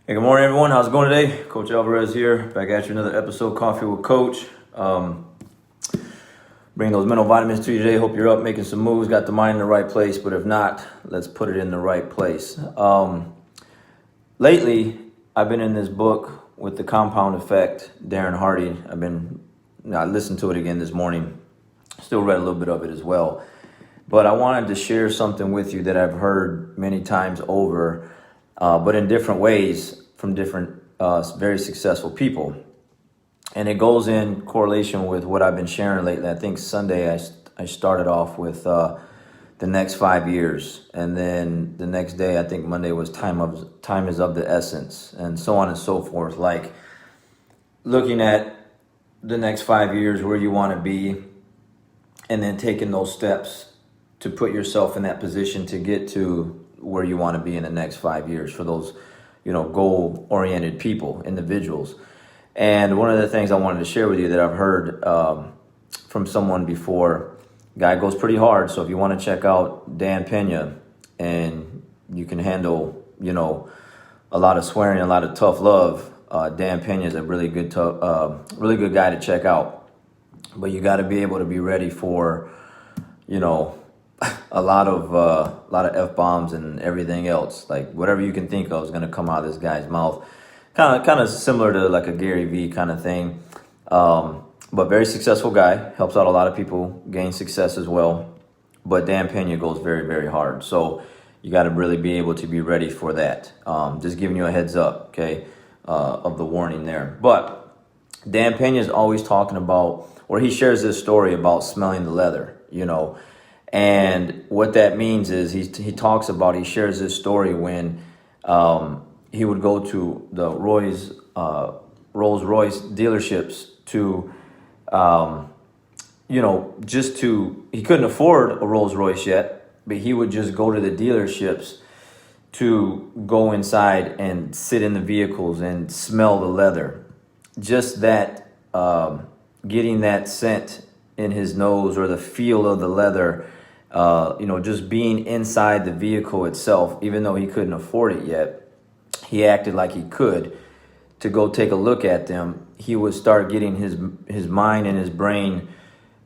Hey, good morning, everyone. How's it going today? Coach Alvarez here, back at you another episode, Coffee with Coach. Bring those mental vitamins to you today. Hope you're up, making some moves, got the mind in the right place. But if not, let's put it in the right place. Lately, I've been in this book with the compound effect, Darren Hardy. I listened to it again this morning. Still read a little bit of it as well. But I wanted to share something with you that I've heard many times over, but in different ways from different very successful people. And it goes in correlation with what I've been sharing lately. I think Sunday I started off with the next 5 years. And then the next day, I think Monday was time is of the essence, and so on and so forth. Like looking at the next 5 years, where you want to be, and then taking those steps to put yourself in that position to get to where you want to be in the next 5 years for those, goal-oriented people, individuals. And one of the things I wanted to share with you that I've heard from someone before, guy goes pretty hard. So if you want to check out Dan Pena and you can handle, a lot of swearing, a lot of tough love, Dan Pena is a really good guy to check out. But you got to be able to be ready for, a lot of F-bombs and everything else. Like whatever you can think of is going to come out of this guy's mouth. Kind of similar to like a Gary Vee kind of thing. But very successful guy, helps out a lot of people gain success as well. But Dan Pena goes very, very hard. So you got to really be able to be ready for that. Just giving you a heads up, okay, of the warning there. But Dan Pena is always talking about, or he shares this story about smelling the leather, And what that means is he shares this story when he would go to the Rolls-Royce dealerships to, he couldn't afford a Rolls-Royce yet, but he would just go to the dealerships to go inside and sit in the vehicles and smell the leather. Just that, getting that scent in his nose or the feel of the leather, just being inside the vehicle itself, even though he couldn't afford it yet, he acted like he could to go take a look at them. He would start getting his mind and his brain,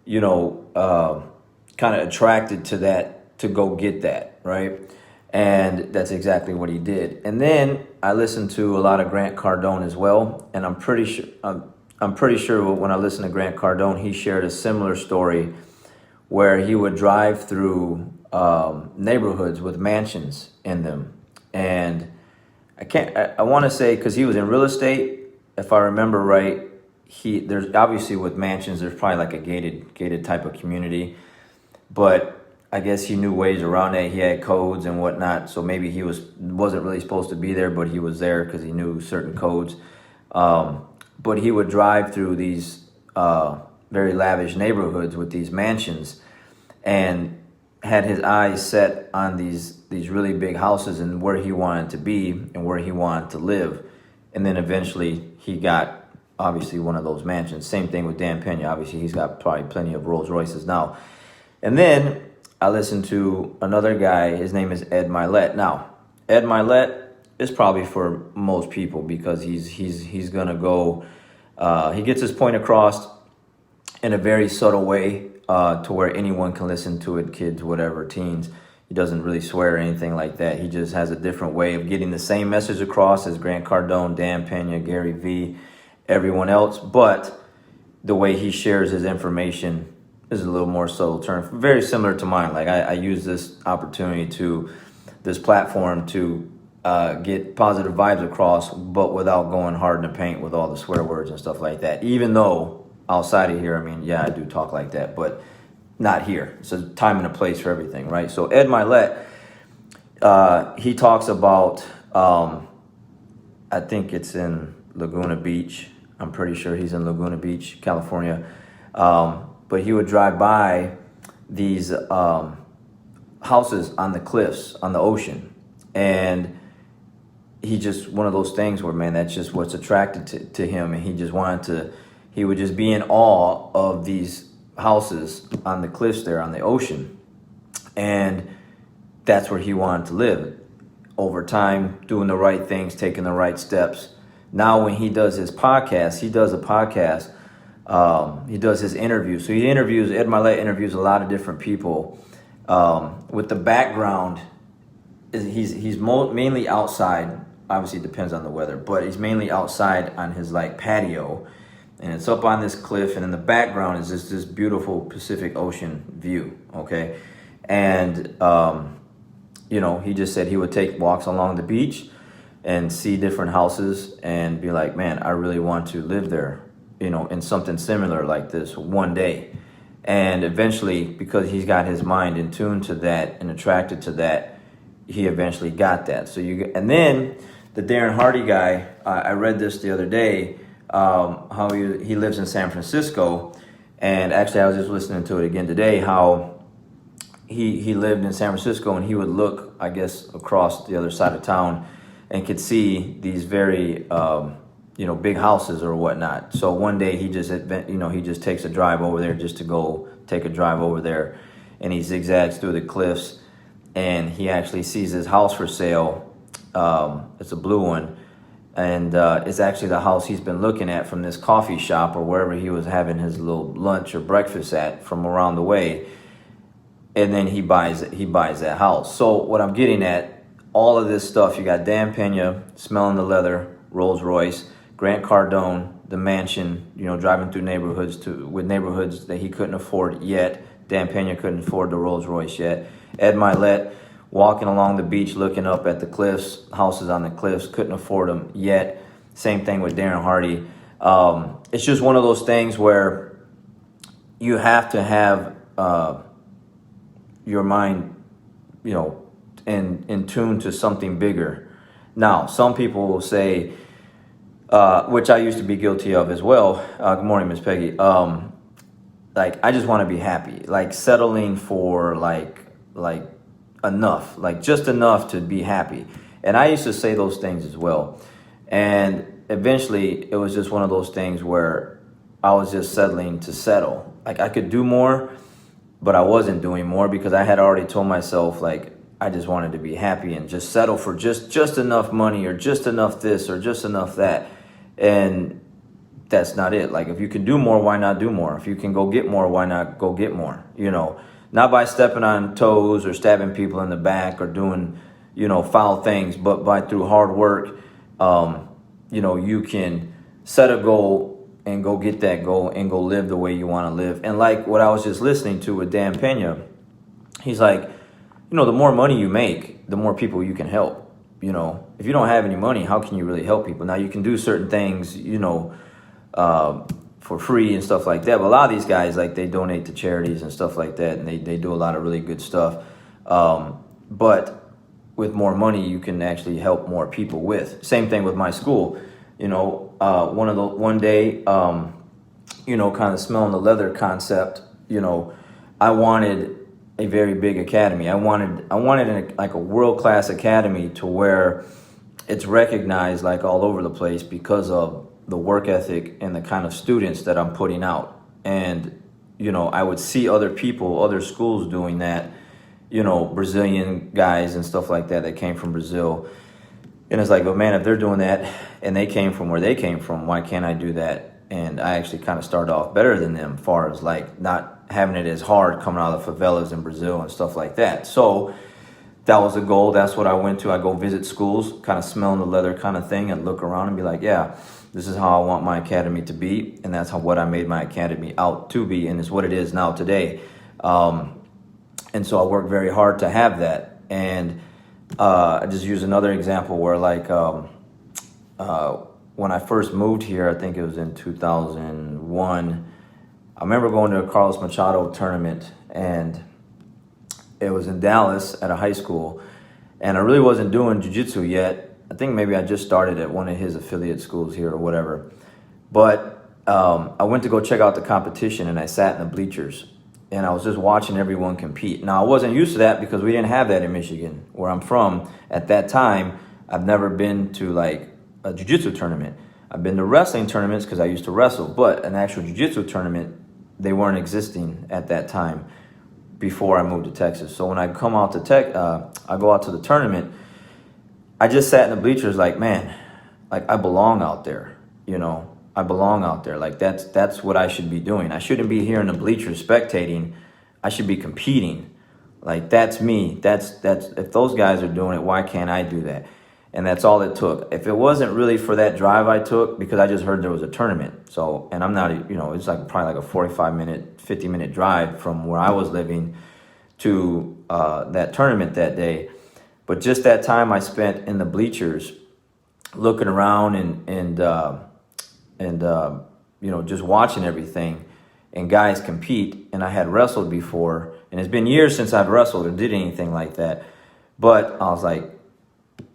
kind of attracted to that, to go get that, right? And that's exactly what he did. And then I listened to a lot of Grant Cardone as well, and I'm pretty sure when I listened to Grant Cardone, he shared a similar story where he would drive through neighborhoods with mansions in them. And I want to say, because he was in real estate, if I remember right, there's obviously with mansions, there's probably like a gated type of community, but I guess he knew ways around that. He had codes and whatnot, so maybe he wasn't really supposed to be there, but he was there because he knew certain codes. But he would drive through these very lavish neighborhoods with these mansions, and had his eyes set on these really big houses and where he wanted to be and where he wanted to live. And then eventually he got obviously one of those mansions. Same thing with Dan Pena. Obviously he's got probably plenty of Rolls Royces now. And then I listened to another guy. His name is Ed Milette. Now, Ed Milette is probably for most people because he's gonna go. He gets his point across in a very subtle way to where anyone can listen to it, kids, whatever, teens. He doesn't really swear or anything like that. He just has a different way of getting the same message across as Grant Cardone, Dan Pena, Gary Vee, everyone else. But the way he shares his information is a little more subtle term, very similar to mine. Like I use this this platform to get positive vibes across, but without going hard in the paint with all the swear words and stuff like that. Even though outside of here, I do talk like that, but not here. It's a time and a place for everything, right? So Ed Milette, he talks about, I think it's in Laguna Beach. I'm pretty sure he's in Laguna Beach, California. But he would drive by these houses on the cliffs, on the ocean. And he just, one of those things where, man, that's just what's attracted to him. And he would just be in awe of these houses on the cliffs there on the ocean. And that's where he wanted to live. over time, doing the right things, taking the right steps. Now when he does his podcast, he does his interviews. So Ed Milette interviews a lot of different people. With the background, he's mainly outside. Obviously, it depends on the weather, but he's mainly outside on his like patio, and it's up on this cliff, and in the background is just this beautiful Pacific Ocean view. Okay, and he just said he would take walks along the beach and see different houses and be like, man, I really want to live there, in something similar like this one day. And eventually, because he's got his mind in tune to that and attracted to that, he eventually got that. And then the Darren Hardy guy, I read this the other day, how he lives in San Francisco. And actually, I was just listening to it again today, how he lived in San Francisco, and he would look, I guess, across the other side of town and could see these very, big houses or whatnot. So one day he just takes a drive over there just to go take a drive over there, and he zigzags through the cliffs, and he actually sees his house for sale. It's a blue one, and it's actually the house he's been looking at from this coffee shop or wherever he was having his little lunch or breakfast at from around the way. And then he buys that house. So what I'm getting at, all of this stuff, you got Dan Pena smelling the leather, Rolls Royce, Grant Cardone, the mansion, driving through neighborhoods that he couldn't afford yet. Dan Pena couldn't afford the Rolls Royce yet. Ed Milette walking along the beach, looking up at the cliffs, houses on the cliffs, couldn't afford them yet. Same thing with Darren Hardy. It's just one of those things where you have to have your mind, in tune to something bigger. Now, some people will say, which I used to be guilty of as well. Good morning, Miss Peggy. I just want to be happy, like settling for like enough, like just enough to be happy. And I used to say those things as well. And eventually it was just one of those things where I was just settling to settle. Like I could do more, but I wasn't doing more because I had already told myself like I just wanted to be happy and just settle for just enough money or just enough this or just enough that. And that's not it. Like if you can do more, why not do more? If you can go get more, why not go get more? Not by stepping on toes or stabbing people in the back or doing, foul things, but through hard work, you can set a goal and go get that goal and go live the way you want to live. And like what I was just listening to with Dan Pena, he's like, the more money you make, the more people you can help. If you don't have any money, how can you really help people? Now you can do certain things, for free and stuff like that. But a lot of these guys, like they donate to charities and stuff like that. And they do a lot of really good stuff. But with more money, you can actually help more people with. Same thing with my school. One day, kind of smelling the leather concept, I wanted a very big academy. I wanted a world-class academy to where it's recognized like all over the place because of the work ethic and the kind of students that I'm putting out. And, I would see other schools doing that, Brazilian guys and stuff like that came from Brazil. And it's like, oh man, if they're doing that and they came from where they came from, why can't I do that? And I actually kind of started off better than them as far as like not having it as hard coming out of the favelas in Brazil and stuff like that. So that was a goal. That's what I went to. I go visit schools, kind of smelling the leather kind of thing and look around and be like, yeah, this is how I want my academy to be. And that's what I made my academy out to be. And it's what it is now today. And so I worked very hard to have that. And I just use another example where like when I first moved here, I think it was in 2001, I remember going to a Carlos Machado tournament, and it was in Dallas at a high school, and I really wasn't doing jiu-jitsu yet. I think maybe I just started at one of his affiliate schools here or whatever. But I went to go check out the competition, and I sat in the bleachers, and I was just watching everyone compete. Now, I wasn't used to that because we didn't have that in Michigan, where I'm from. At that time, I've never been to like a jiu-jitsu tournament. I've been to wrestling tournaments because I used to wrestle, but an actual jiu-jitsu tournament, they weren't existing at that time before I moved to Texas. So when I come out to I go out to the tournament, I just sat in the bleachers like, man, like I belong out there, you know. I belong out there. Like that's what I should be doing. I shouldn't be here in the bleachers spectating. I should be competing. Like that's me. That's if those guys are doing it, why can't I do that? And that's all it took. If it wasn't really for that drive I took, because I just heard there was a tournament. So, and I'm not, you know, it's like probably like a 45-minute, 50-minute drive from where I was living to that tournament that day. But just that time I spent in the bleachers looking around and you know, just watching everything and guys compete. And I had wrestled before, and it's been years since I've wrestled or did anything like that. But I was like,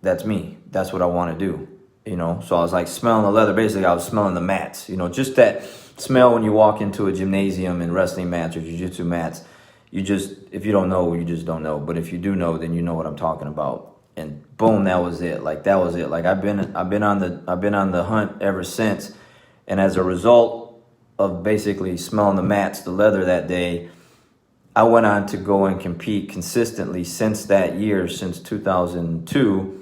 that's me. That's what I want to do, you know? So I was like smelling the leather. Basically, I was smelling the mats, you know, just that smell when you walk into a gymnasium and wrestling mats or jiu-jitsu mats. You just, if you don't know, you just don't know. But if you do know, then you know what I'm talking about. And boom, that was it. Like that was it. Like I've been on the hunt ever since. And as a result of basically smelling the mats, the leather that day, I went on to go and compete consistently since that year, since 2002.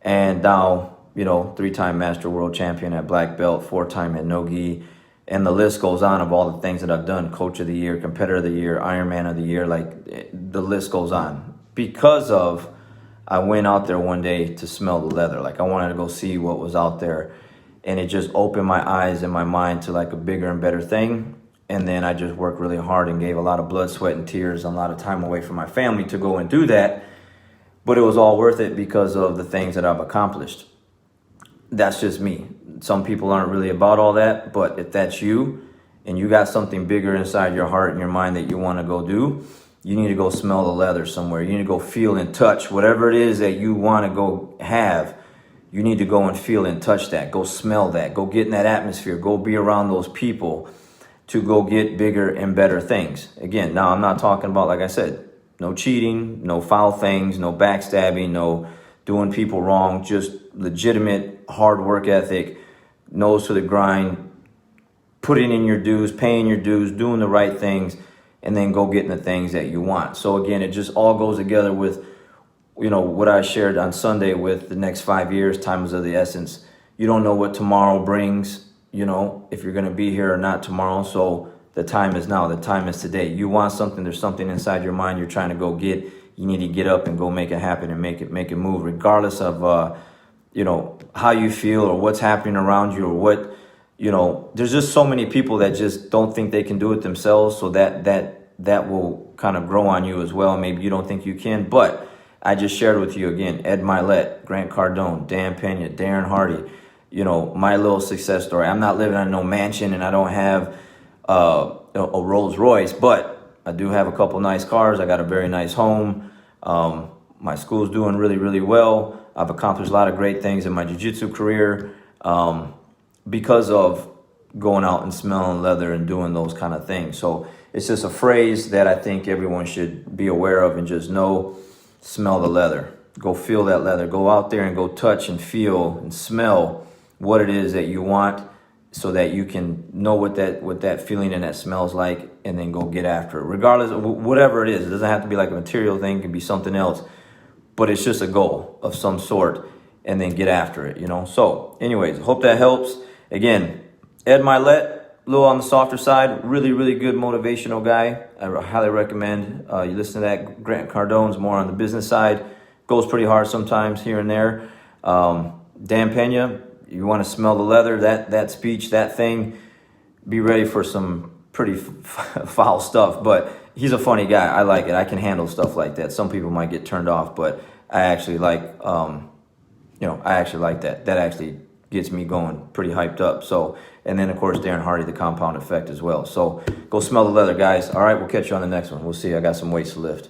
And now, you know, 3-time master world champion at black belt, 4-time at no-gi. And the list goes on of all the things that I've done. Coach of the year, competitor of the year, Ironman of the year. Like the list goes on. Because of, I went out there one day to smell the leather. Like I wanted to go see what was out there. And it just opened my eyes and my mind to like a bigger and better thing. And then I just worked really hard and gave a lot of blood, sweat, and tears, a lot of time away from my family to go and do that. But it was all worth it because of the things that I've accomplished. That's just me. Some people aren't really about all that, but if that's you and you got something bigger inside your heart and your mind that you want to go do, you need to go smell the leather somewhere. You need to go feel and touch whatever it is that you want to go have. You need to go and feel and touch that. Go smell that. Go get in that atmosphere. Go be around those people to go get bigger and better things. Again, now I'm not talking about, like I said, no cheating, no foul things, no backstabbing, no doing people wrong, just legitimate hard work ethic, nose to the grind, putting in your dues, paying your dues, doing the right things, and then go getting the things that you want. So again, it just all goes together with, you know, what I shared on Sunday with the next 5 years, time is of the essence. You don't know what tomorrow brings, you know, if you're going to be here or not tomorrow. So the time is now. The time is today. You want something. There's something inside your mind you're trying to go get. You need to get up and go make it happen and make it move, regardless of, you know, how you feel or what's happening around you or what, you know, there's just so many people that just don't think they can do it themselves. So that will kind of grow on you as well. Maybe you don't think you can, but I just shared with you again, Ed Milette, Grant Cardone, Dan Pena, Darren Hardy, you know, my little success story. I'm not living in no mansion and I don't have a Rolls Royce, but I do have a couple nice cars. I got a very nice home. My school's doing really, really well. I've accomplished a lot of great things in my jiu-jitsu career because of going out and smelling leather and doing those kind of things. So it's just a phrase that I think everyone should be aware of and just know, smell the leather. Go feel that leather. Go out there and go touch and feel and smell what it is that you want so that you can know what that feeling and that smells like and then go get after it. Regardless of whatever it is. It doesn't have to be like a material thing. It can be something else. But it's just a goal of some sort and then get after it, you know. So anyways, hope that helps. Again, Ed Milette, a little on the softer side, really, really good motivational guy. I highly recommend you listen to that. Grant Cardone's more on the business side. Goes pretty hard sometimes here and there. Dan Pena, you want to smell the leather, that speech, that thing, be ready for some pretty foul stuff. But he's a funny guy. I like it. I can handle stuff like that. Some people might get turned off, but I actually like, I actually like that. That actually gets me going pretty hyped up. So, and then of course, Darren Hardy, the compound effect as well. So go smell the leather, guys. All right, we'll catch you on the next one. We'll see. I got some weights to lift.